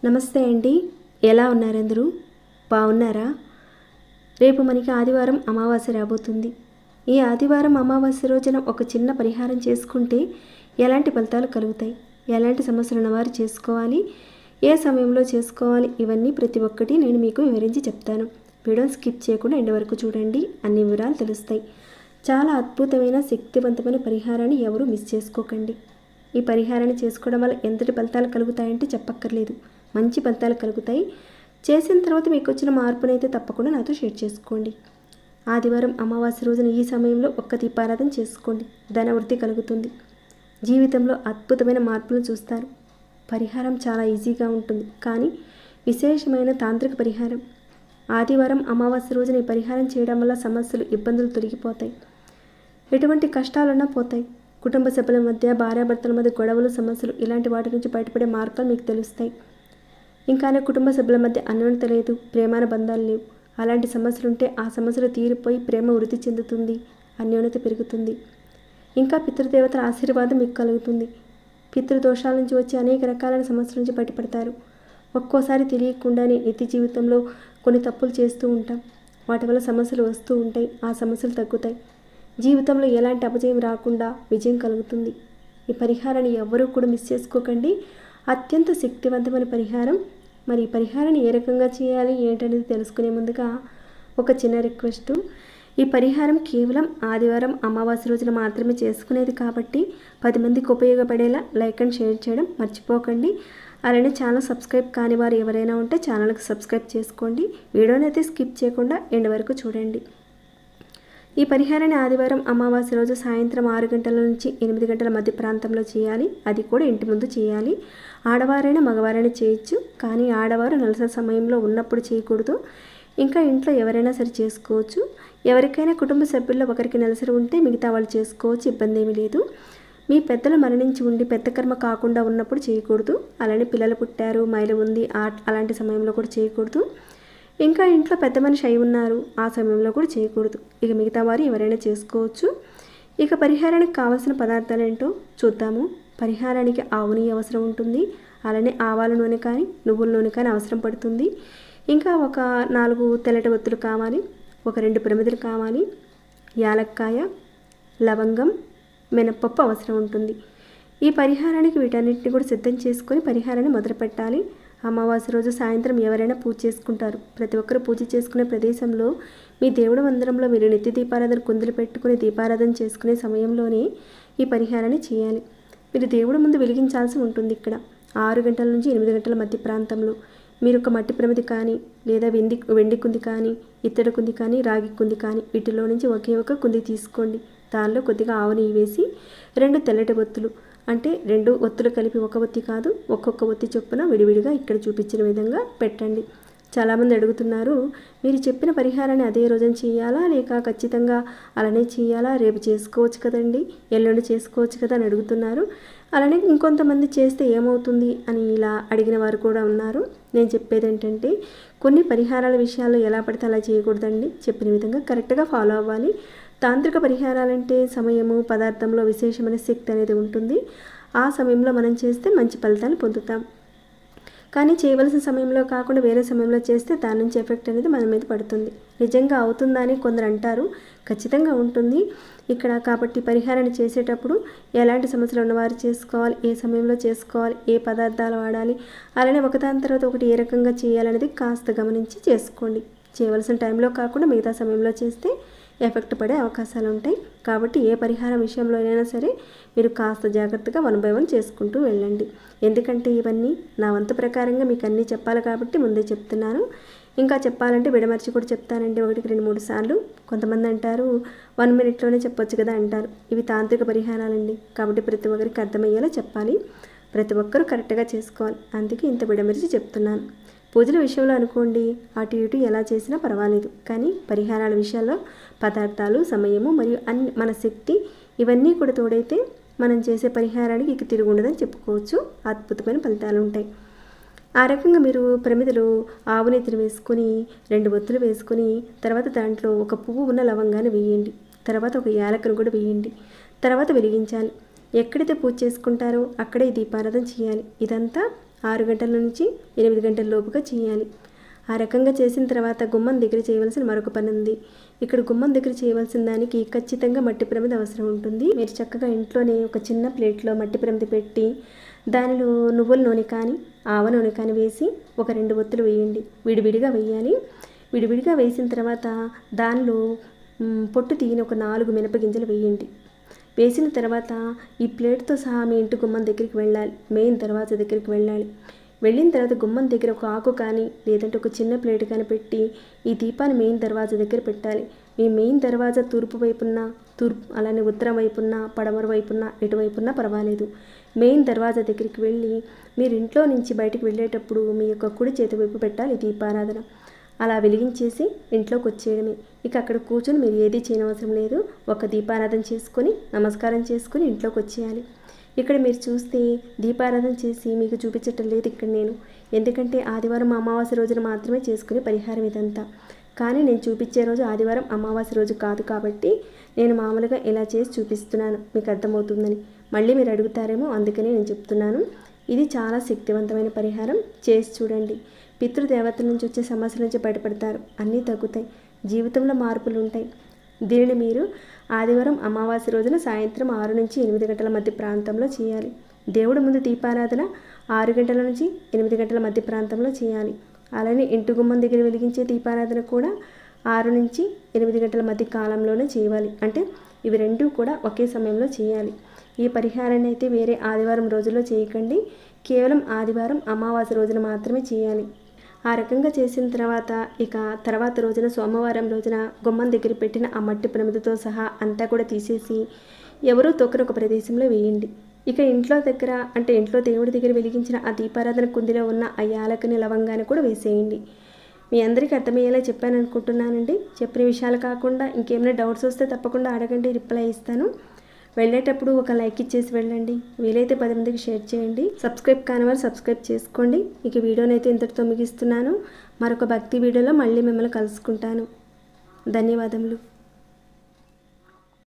నమస్తే అండి. ఎలా ఉన్నారందరూ? బాగున్నారా? రేపు మనకి ఆదివారం అమావాస్య రాబోతుంది. ఈ ఆదివారం అమావాస్య రోజున ఒక చిన్న పరిహారం చేసుకుంటే ఎలాంటి ఫలితాలు కలుగుతాయి? ఎలాంటి సమస్యలు ఉన్నవారు చేసుకోవాలి? ఏ సమయంలో చేసుకోవాలి? ఇవన్నీ ప్రతి ఒక్కటి నేను మీకు వివరించి చెప్తాను. వీడియోని స్కిప్ చేయకుండా ఎండ్ వరకు చూడండి. అన్ని వివరాలు తెలుస్తాయి. చాలా అద్భుతమైన శక్తివంతమైన పరిహారాన్ని ఎవరూ మిస్ చేసుకోకండి. ఈ పరిహారాన్ని చేసుకోవడం వల్ల ఎంతటి ఫలితాలు కలుగుతాయంటే చెప్పక్కర్లేదు. మంచి ఫలితాలు కలుగుతాయి. చేసిన తర్వాత మీకు వచ్చిన మార్పునైతే తప్పకుండా నాతో షేర్ చేసుకోండి. ఆదివారం అమావాస్య రోజున ఈ సమయంలో ఒక్క దీపారాధన చేసుకోండి. ధనవృద్ధి కలుగుతుంది. జీవితంలో అద్భుతమైన మార్పులను చూస్తారు. పరిహారం చాలా ఈజీగా ఉంటుంది, కానీ విశేషమైన తాంత్రిక పరిహారం. ఆదివారం అమావాస్య రోజున ఈ పరిహారం చేయడం వల్ల సమస్యలు, ఇబ్బందులు తొలగిపోతాయి. ఎటువంటి కష్టాలున్నా పోతాయి. కుటుంబ సభ్యుల మధ్య, భార్యాభర్తల మధ్య గొడవలు, సమస్యలు, ఇలాంటి వాటి నుంచి బయటపడే మార్గాలు మీకు తెలుస్తాయి. ఇంకానే కుటుంబ సభ్యుల మధ్య అన్యోన్యత లేదు, ప్రేమానుబంధాలు లేవు. అలాంటి సమస్యలు ఉంటే ఆ సమస్యలు తీరిపోయి ప్రేమ వృద్ధి చెందుతుంది, అన్యోన్యత పెరుగుతుంది. ఇంకా పితృదేవతల ఆశీర్వాదం మీకు కలుగుతుంది. పితృదోషాల నుంచి వచ్చే అనేక రకాలైన సమస్యల నుంచి బయటపడతారు. ఒక్కోసారి తెలియకుండానే నిత్య జీవితంలో కొన్ని తప్పులు చేస్తూ ఉంటాం. వాటి వల్ల సమస్యలు వస్తూ ఉంటాయి. ఆ సమస్యలు తగ్గుతాయి. జీవితంలో ఎలాంటి అపజయం రాకుండా విజయం కలుగుతుంది. ఈ పరిహారాన్ని ఎవ్వరూ కూడా మిస్ చేసుకోకండి. అత్యంత శక్తివంతమైన పరిహారం. మరి ఈ పరిహారాన్ని ఏ రకంగా చేయాలి ఏంటనేది తెలుసుకునే ముందుగా ఒక చిన్న రిక్వెస్ట్. ఈ పరిహారం కేవలం ఆదివారం అమావాస్య రోజున మాత్రమే చేసుకునేది కాబట్టి 10 మందికి ఉపయోగపడేలా లైక్ అండ్ షేర్ చేయడం మర్చిపోకండి. అలానే ఛానల్ సబ్స్క్రైబ్ కాని వారు ఎవరైనా ఉంటే ఛానల్కి సబ్స్క్రైబ్ చేసుకోండి. వీడియోని అయితే స్కిప్ చేయకుండా ఎండ్ వరకు చూడండి. ఈ పరిహారాన్ని ఆదివారం అమావాస్య రోజు సాయంత్రం 6 గంటల నుంచి 8 గంటల మధ్య ప్రాంతంలో చేయాలి. అది కూడా ఇంటి ముందు చేయాలి. ఆడవారైనా మగవారైనా చేయొచ్చు, కానీ ఆడవారు నెలసరి సమయంలో ఉన్నప్పుడు చేయకూడదు. ఇంకా ఇంట్లో ఎవరైనా సరే చేసుకోవచ్చు. ఎవరికైనా కుటుంబ సభ్యుల్లో ఒకరికి నెలసరి ఉంటే మిగతా వాళ్ళు చేసుకోవచ్చు, ఇబ్బంది ఏమీ లేదు. మీ పెద్దలు మరణించి ఉండి పెద్ద కర్మ కాకుండా ఉన్నప్పుడు చేయకూడదు. అలానే పిల్లలు పుట్టారు, మైలు ఉంది, అలాంటి సమయంలో కూడా చేయకూడదు. ఇంకా ఇంట్లో పెద్ద మనిషి అయి ఉన్నారు, ఆ సమయంలో కూడా చేయకూడదు. ఇక మిగతా వారు ఎవరైనా చేసుకోవచ్చు. ఇక పరిహారానికి కావాల్సిన పదార్థాలు ఏంటో చూద్దాము. పరిహారానికి ఆవు నెయ్యి అవసరం ఉంటుంది. అలానే ఆవాల నూనె కానీ, నువ్వుల నూనె కానీ అవసరం పడుతుంది. ఇంకా ఒక 4 తెల్లటి ఒత్తులు కావాలి. ఒక 2 ప్రమిదలు కావాలి. యాలక్కాయ, లవంగం, మినప్పప్పు అవసరం ఉంటుంది. ఈ పరిహారానికి వీటన్నిటిని కూడా సిద్ధం చేసుకొని పరిహారాన్ని మొదలు పెట్టాలి. అమావాస్య రోజు సాయంత్రం ఎవరైనా పూజ చేసుకుంటారు. ప్రతి ఒక్కరు పూజ చేసుకునే ప్రదేశంలో మీ దేవుడి మందిరంలో మీరు నిత్య దీపారాధన కుందులు పెట్టుకుని దీపారాధన చేసుకునే సమయంలోనే ఈ పరిహారాన్ని చేయాలి. మీరు దేవుడి ముందు వెలిగించాల్సి ఉంటుంది. ఇక్కడ 6 గంటల నుంచి 8 గంటల మధ్య ప్రాంతంలో మీరు ఒక మట్టి ప్రమిది కానీ, లేదా వెండి కుంది కానీ, ఇత్తడి కుంది కానీ, రాగి కుంది కానీ, వీటిలో నుంచి ఒకే ఒక కుంది తీసుకోండి. దానిలో కొద్దిగా ఆవు నెయ్యి వేసి 2 తెల్లటి ఒత్తులు, అంటే 2 ఒత్తులు కలిపి ఒక ఒత్తి కాదు, ఒక్కొక్క ఒత్తి చొప్పున విడివిడిగా ఇక్కడ చూపించిన విధంగా పెట్టండి. చాలామంది అడుగుతున్నారు, మీరు చెప్పిన పరిహారాన్ని అదే రోజున చేయాలా, లేక ఖచ్చితంగా అలానే చేయాలా, రేపు చేసుకోవచ్చు కదండి, ఎల్లుండి చేసుకోవచ్చు కదా అని అడుగుతున్నారు. అలానే ఇంకొంతమంది చేస్తే ఏమవుతుంది అని ఇలా అడిగిన వారు కూడా ఉన్నారు. నేను చెప్పేది ఏంటంటే, కొన్ని పరిహారాల విషయాల్లో ఎలా పడితే అలా చేయకూడదండి. చెప్పిన విధంగా కరెక్ట్గా ఫాలో అవ్వాలి. తాంత్రిక పరిహారాలంటే సమయము, పదార్థంలో విశేషమైన శక్తి అనేది ఉంటుంది. ఆ సమయంలో మనం చేస్తే మంచి ఫలితాలు పొందుతాం. కానీ చేయవలసిన సమయంలో కాకుండా వేరే సమయంలో చేస్తే దాని నుంచి ఎఫెక్ట్ అనేది మన మీద పడుతుంది. నిజంగా అవుతుందా అని కొందరు అంటారు. ఖచ్చితంగా ఉంటుంది ఇక్కడ. కాబట్టి పరిహారాన్ని చేసేటప్పుడు ఎలాంటి సమస్యలు ఉన్నవారు చేసుకోవాలి, ఏ సమయంలో చేసుకోవాలి, ఏ పదార్థాలు వాడాలి, అలానే ఒకదాని తర్వాత ఒకటి ఏ రకంగా చేయాలనేది కాస్త గమనించి చేసుకోండి. చేయవలసిన టైంలో కాకుండా మిగతా సమయంలో చేస్తే ఎఫెక్ట్ పడే అవకాశాలు ఉంటాయి. కాబట్టి ఏ పరిహారం విషయంలో అయినా సరే మీరు కాస్త జాగ్రత్తగా 1 by 1 చేసుకుంటూ వెళ్ళండి. ఎందుకంటే ఇవన్నీ నా వంతు ప్రకారంగా మీకు అన్నీ చెప్పాలి కాబట్టి ముందే చెప్తున్నాను. ఇంకా చెప్పాలంటే విడమర్చి కూడా చెప్తానండి, 1కి 2, 3 సార్లు. కొంతమంది అంటారు 1 minute చెప్పొచ్చు కదా అంటారు. ఇవి తాంత్రిక పరిహారాలండి, కాబట్టి ప్రతి ఒక్కరికి అర్థమయ్యేలా చెప్పాలి. ప్రతి ఒక్కరూ కరెక్ట్గా చేసుకోవాలి. అందుకే ఇంత విడమర్చి చెప్తున్నాను. పూజల విషయంలో అనుకోండి, అటు ఇటు ఎలా చేసినా పర్వాలేదు. కానీ పరిహారాల విషయాల్లో పదార్థాలు, సమయము మరియు మన శక్తి ఇవన్నీ కూడా తోడైతే మనం చేసే పరిహారానికి ఇక తిరుగుండదని చెప్పుకోవచ్చు. అద్భుతమైన ఫలితాలు ఉంటాయి. ఆ రకంగా మీరు ప్రమిదలో ఆవు నెయ్యిని వేసుకొని 2 ఒత్తులు వేసుకొని తర్వాత దాంట్లో ఒక పువ్వు ఉన్న లవంగాన్ని వేయండి. తర్వాత ఒక యాలకును కూడా వేయండి. తర్వాత వెలిగించాలి. ఎక్కడైతే పూజ చేసుకుంటారో అక్కడే దీపారాధన చేయాలి. ఇదంతా 6 గంటల నుంచి 8 గంటల లోపుగా చేయాలి. ఆ రకంగా చేసిన తర్వాత గుమ్మం దగ్గర చేయవలసిన మరొక పని ఉంది. ఇక్కడ గుమ్మం దగ్గర చేయవలసిన దానికి ఖచ్చితంగా మట్టి ప్రమిద అవసరం ఉంటుంది. మీరు చక్కగా ఇంట్లోనే ఒక చిన్న ప్లేట్లో మట్టి ప్రమిద పెట్టి దానిలో నువ్వుల నూనె కానీ ఆవ నూనె కానీ వేసి ఒక 2 ఒత్తులు వేయండి. విడివిడిగా వేయాలి. విడివిడిగా వేసిన తర్వాత దానిలో పొట్టు తీయని ఒక 4 మినపగింజలు వేయండి. వేసిన తర్వాత ఈ ప్లేట్తో సహా మీ ఇంటి గుమ్మం దగ్గరికి వెళ్ళాలి. మెయిన్ దర్వాజా దగ్గరికి వెళ్ళాలి. వెళ్ళిన తర్వాత గుమ్మం దగ్గర ఒక ఆకు కానీ లేదంటే ఒక చిన్న ప్లేట్ కానీ పెట్టి ఈ దీపాన్ని మెయిన్ దర్వాజా దగ్గర పెట్టాలి. మీ మెయిన్ దర్వాజా తూర్పు వైపున్న అలానే ఉత్తరం వైపున్న పడమర వైపున్న ఎటువైపున్నా పర్వాలేదు. మెయిన్ దర్వాజా దగ్గరికి వెళ్ళి మీరు ఇంట్లో నుంచి బయటకు వెళ్ళేటప్పుడు మీ యొక్క కుడి చేతి వైపు పెట్టాలి దీపారాధన. అలా వెలిగించేసి ఇంట్లోకి వచ్చేయడమే. ఇక అక్కడ కూర్చొని మీరు ఏది చేయనవసరం లేదు. ఒక దీపారాధన చేసుకొని నమస్కారం చేసుకొని ఇంట్లోకి వచ్చేయాలి. ఇక్కడ మీరు చూస్తే దీపారాధన చేసి మీకు చూపించటం లేదు ఇక్కడ నేను, ఎందుకంటే ఆదివారం అమావాస్య రోజున మాత్రమే చేసుకునే పరిహారం ఇదంతా. కానీ నేను చూపించే రోజు ఆదివారం అమావాస్య రోజు కాదు కాబట్టి నేను మామూలుగా ఇలా చేసి చూపిస్తున్నాను, మీకు అర్థమవుతుందని. మళ్ళీ మీరు అడుగుతారేమో, అందుకనే నేను చెప్తున్నాను. ఇది చాలా శక్తివంతమైన పరిహారం, చేసి చూడండి. పితృదేవతల నుంచి వచ్చే సమస్యల నుంచి బయటపడతారు, అన్నీ తగ్గుతాయి, జీవితంలో మార్పులు ఉంటాయి. దీనిని మీరు ఆదివారం అమావాస్య రోజున సాయంత్రం 6 నుంచి 8 గంటల మధ్య ప్రాంతంలో చేయాలి. దేవుడి ముందు దీపారాధన 6 గంటల నుంచి 8 గంటల మధ్య ప్రాంతంలో చేయాలి. అలానే ఇంటి గుమ్మం దగ్గర వెలిగించే దీపారాధన కూడా 6 నుంచి 8 గంటల మధ్య కాలంలోనే చేయాలి. అంటే ఇవి రెండూ కూడా ఒకే సమయంలో చేయాలి. ఈ పరిహారాన్ని అయితే వేరే ఆదివారం రోజుల్లో చేయకండి, కేవలం ఆదివారం అమావాస్య రోజున మాత్రమే చేయాలి. ఆ రకంగా చేసిన తర్వాత ఇక తర్వాత రోజున సోమవారం రోజున గుమ్మం దగ్గర పెట్టిన ఆ మట్టి ప్రమిదతో సహా అంతా కూడా తీసేసి ఎవరూ తొక్కని ఒక ప్రదేశంలో వేయండి. ఇక ఇంట్లో దగ్గర అంటే ఇంట్లో దేవుడి దగ్గర వెలిగించిన ఆ దీపారాధన కుందిలో ఉన్న ఆ యాలకుని లవంగాన్ని కూడా వేసేయండి. మీ అందరికీ అర్థమయ్యేలా చెప్పాను అనుకుంటున్నానండి. చెప్పిన విషయాలు కాకుండా ఇంకేమైనా డౌట్స్ వస్తే తప్పకుండా అడగండి, రిప్లై ఇస్తాను. వెళ్ళేటప్పుడు ఒక లైక్ ఇచ్చేసి వెళ్ళండి. వీలైతే 10 మందికి షేర్ చేయండి. సబ్స్క్రైబ్ కానివారు సబ్స్క్రైబ్ చేసుకోండి. ఇక వీడియోని అయితే ఇంతటితో ముగిస్తున్నాను. మరొక భక్తి వీడియోలో మళ్ళీ మిమ్మల్ని కలుసుకుంటాను. ధన్యవాదములు.